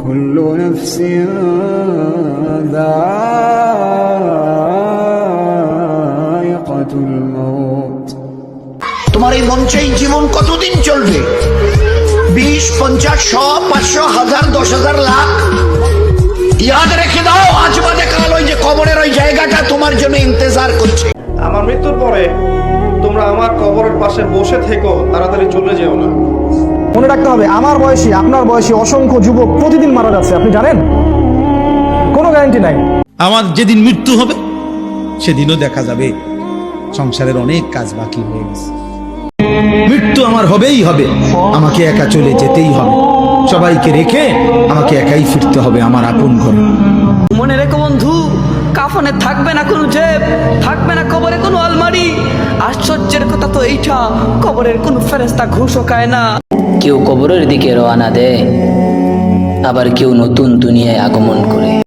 كل نفس ذائقة الموت। তোমার এই মঞ্চেই জীবন কতদিন চলবে? 20, 50, 100, 500, 1000, 10,000, লাখ? ইয়াদ রেখে দাও, আজ বাদে কাল ওই যে কবরের ওই জায়গাটা তোমার জন্য ইন্তজার করছে। আমার মৃত্যুর পরে তোমরা আমার কবরের পাশে বসে থেকো, তাড়াতাড়ি চলে যেও না। মনে রাখতে হবে, আমার বয়সী আপনার বয়সী অসংখ্য যুবক প্রতিদিন মারা যাচ্ছে, আপনি জানেন? কোনো গ্যারান্টি নাই। আমার যেদিন মৃত্যু হবে সেদিনও দেখা যাবে সংসারের অনেক কাজ বাকি হয়ে গেছে। মৃত্যু আমার হবেই হবে, আমাকে একা চলে যেতেই হবে, সবাইকে রেখে আমাকে একাই ফিরতে হবে আমার আপন ঘরে। মনে রেখো বন্ধু, কাফনে থাকবে না কোনো জেব, থাকবে না কবরে কোনো আলমারি। আশ্চর্যের কথা তো এইটা, কবরের কোনো ফেরেশতা ঘুষও খায় না। কেউ কবরের দিকে রওনা দেয়, আবার কেউ নতুন দুনিয়ায় আগমন করে।